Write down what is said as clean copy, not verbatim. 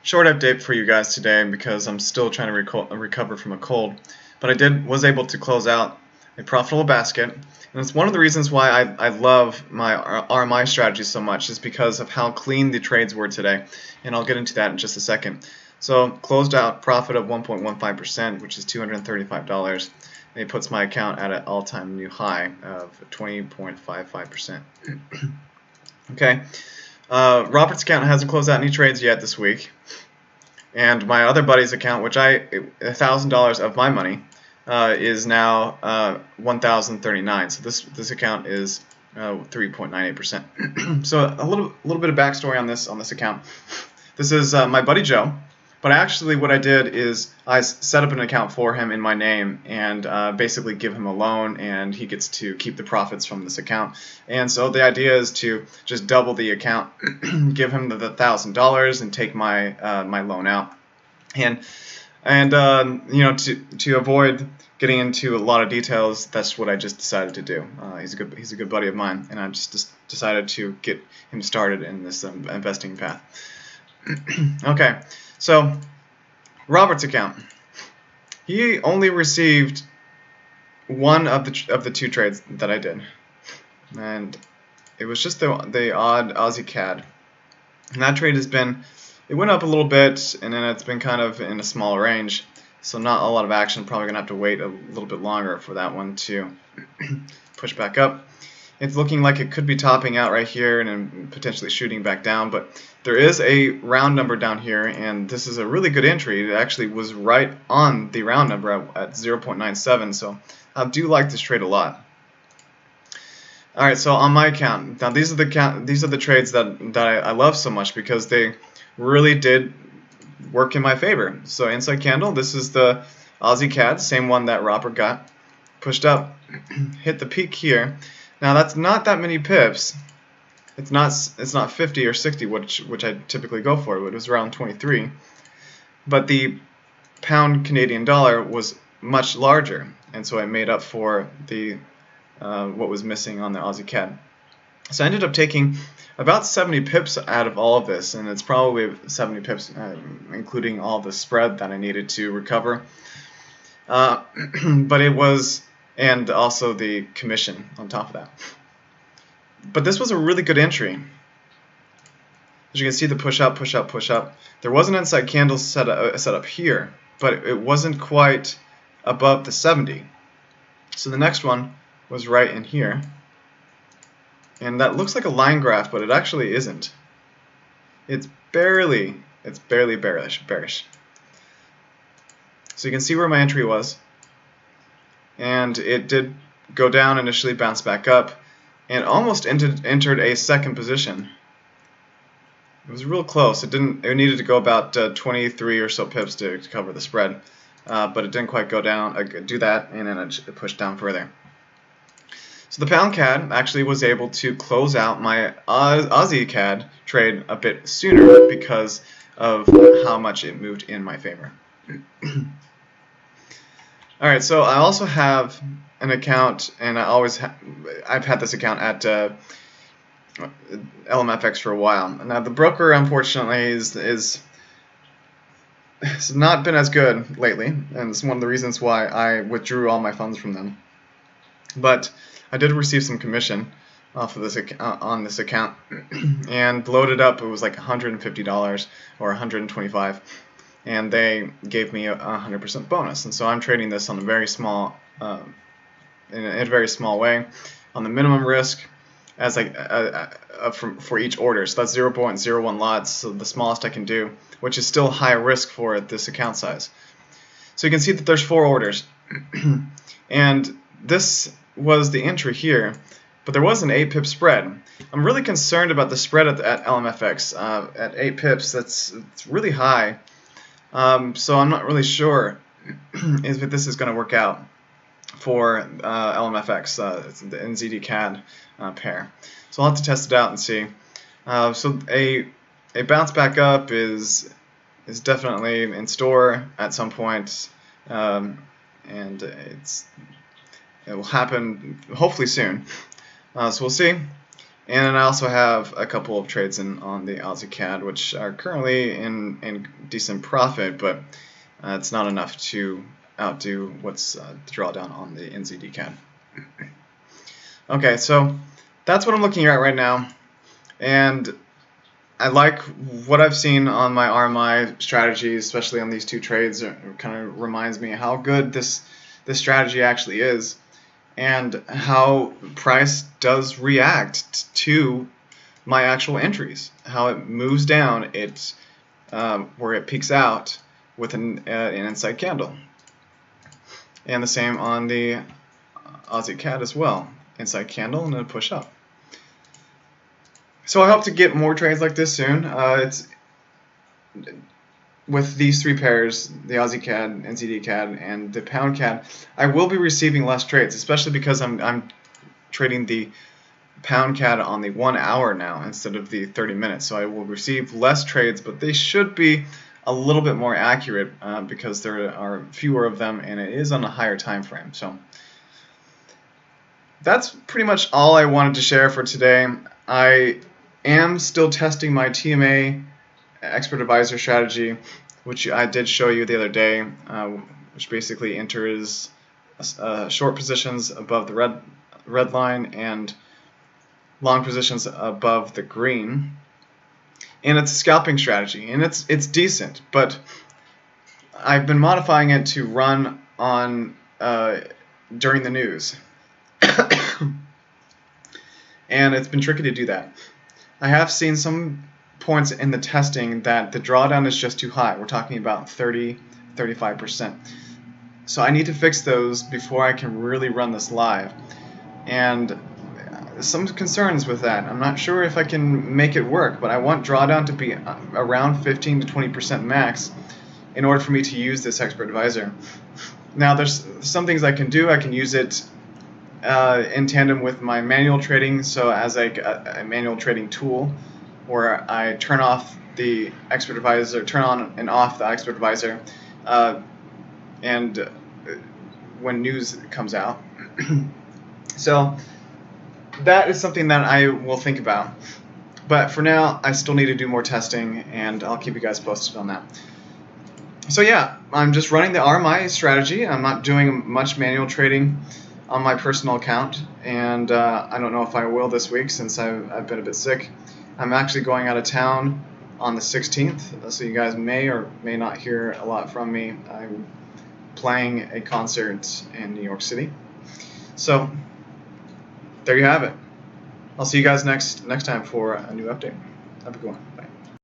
Short update for you guys today because I'm still trying to recover from a cold. But I was able to close out a profitable basket. And it's one of the reasons why I love my RMI strategy so much is because of how clean the trades were today. And I'll get into that in just a second. So closed out profit of 1.15%, which is $235. And it puts my account at an all-time new high of 20.55%. Okay. Robert's account hasn't closed out any trades yet this week, and my other buddy's account, which $1,000 of my money, is now $1,039. So this account is 3.98%. So a little bit of backstory on this account. This is my buddy Joe. But actually what I did is I set up an account for him in my name and basically give him a loan, and he gets to keep the profits from this account. And so the idea is to just double the account, give him the $1,000 and take my my loan out. And you know, to avoid getting into a lot of details, that's what I just decided to do. He's a good buddy of mine, and I just decided to get him started in this investing path. Okay. So, Robert's account, he only received one of the two trades that I did, and it was just the odd Aussie CAD. And that trade it went up a little bit, and then it's been kind of in a small range, so not a lot of action. Probably gonna have to wait a little bit longer for that one to push back up. It's looking like it could be topping out right here and then potentially shooting back down, but there is a round number down here, and this is a really good entry. It actually was right on the round number at 0.97, so I do like this trade a lot. Alright, so on my account, now these are the trades that I love so much because they really did work in my favor. So inside candle, this is the Aussie CAD, same one that Robert got, pushed up, hit the peak here. Now that's not that many pips. It's not 50 or 60, which I typically go for. It was around 23. But the pound Canadian dollar was much larger, and so I made up for the what was missing on the Aussie CAD. So I ended up taking about 70 pips out of all of this, and it's probably 70 pips, including all the spread that I needed to recover. But it was. And also the commission on top of that. But this was a really good entry. As you can see, the push up, push up, push up. There was an inside candle set up here, but it wasn't quite above the 70. So the next one was right in here. And that looks like a line graph, but it actually isn't. It's barely bearish. So you can see where my entry was. And it did go down initially, bounce back up, and almost entered a second position. It was real close. It needed to go about 23 or so pips to cover the spread, but it didn't quite go down, do that, and then it pushed down further. So the pound CAD actually was able to close out my Aussie CAD trade a bit sooner because of how much it moved in my favor. Alright, so I also have an account, and I've had this account at LMFX for a while. Now the broker, unfortunately, has not been as good lately, and it's one of the reasons why I withdrew all my funds from them. But I did receive some commission off of this on this account, and loaded up. It was like $150 or $125. And they gave me a 100% bonus, and so I'm trading this on a very small, in a very small way, on the minimum risk, as for each order. So that's 0.01 lots, so the smallest I can do, which is still high risk for this account size. So you can see that there's 4 orders, and this was the entry here, but there was an 8 pip spread. I'm really concerned about the spread at LMFX at 8 pips. It's really high. So I'm not really sure if this is going to work out for LMFX, the NZD CAD pair. So I'll have to test it out and see. So a bounce back up is definitely in store at some point, and it will happen hopefully soon. So we'll see. And I also have a couple of trades on the Aussie CAD, which are currently in decent profit, but it's not enough to outdo what's the drawdown on the NZD CAD. Okay, so that's what I'm looking at right now, and I like what I've seen on my RMI strategy, especially on these two trades. It kind of reminds me how good this strategy actually is, and how price does react to my actual entries. How it moves down, where it peaks out with an inside candle, and the same on the Aussie CAD as well. Inside candle and then push up. So I hope to get more trades like this soon. It's with these three pairs, the Aussie CAD, NZD CAD, and the Pound CAD, I will be receiving less trades, especially because I'm trading the Pound CAD on the 1 hour now instead of the 30 minutes. So I will receive less trades, but they should be a little bit more accurate because there are fewer of them and it is on a higher time frame. So that's pretty much all I wanted to share for today. I am still testing my TMA expert advisor strategy, which I did show you the other day, which basically enters short positions above the red line and long positions above the green. And it's a scalping strategy, and it's decent, but I've been modifying it to run on during the news. And it's been tricky to do that. I have seen some points in the testing that the drawdown is just too high. We're talking about 30-35%. So I need to fix those before I can really run this live. And some concerns with that. I'm not sure if I can make it work, but I want drawdown to be around 15-20% max in order for me to use this expert advisor. Now there's some things I can do. I can use it in tandem with my manual trading, so as a manual trading tool where I turn off the expert advisor, turn on and off the expert advisor, and when news comes out. So that is something that I will think about. But for now, I still need to do more testing, and I'll keep you guys posted on that. So yeah, I'm just running the RMI strategy. I'm not doing much manual trading on my personal account, and I don't know if I will this week since I've been a bit sick. I'm actually going out of town on the 16th, so you guys may or may not hear a lot from me. I'm playing a concert in New York City. So there you have it. I'll see you guys next time for a new update. Have a good one.